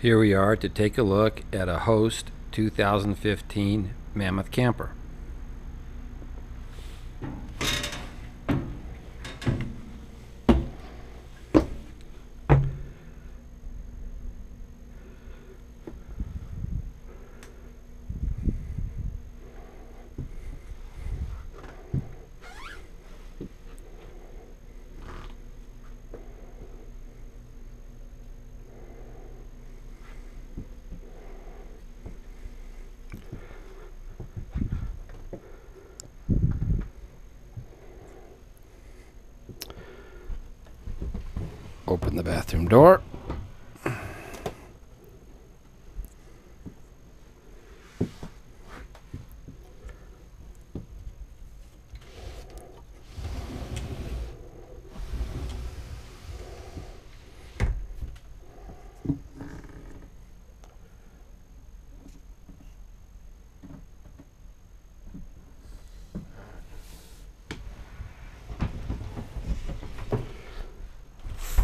Here we are to take a look at a HOST 2015 Mammoth camper. Open the bathroom door.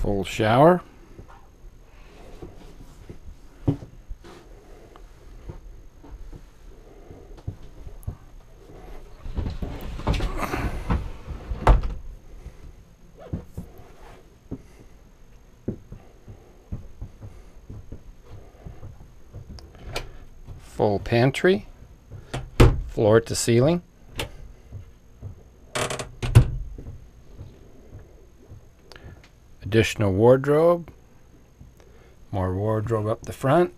Full shower. Full pantry, floor to ceiling. Additional wardrobe, more wardrobe up the front.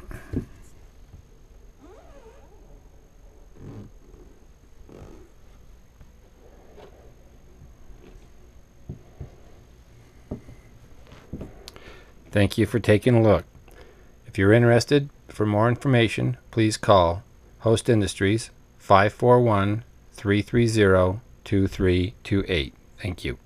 Thank you for taking a look. If you're interested for more information, please call HOST Industries 541-330-2328. Thank you.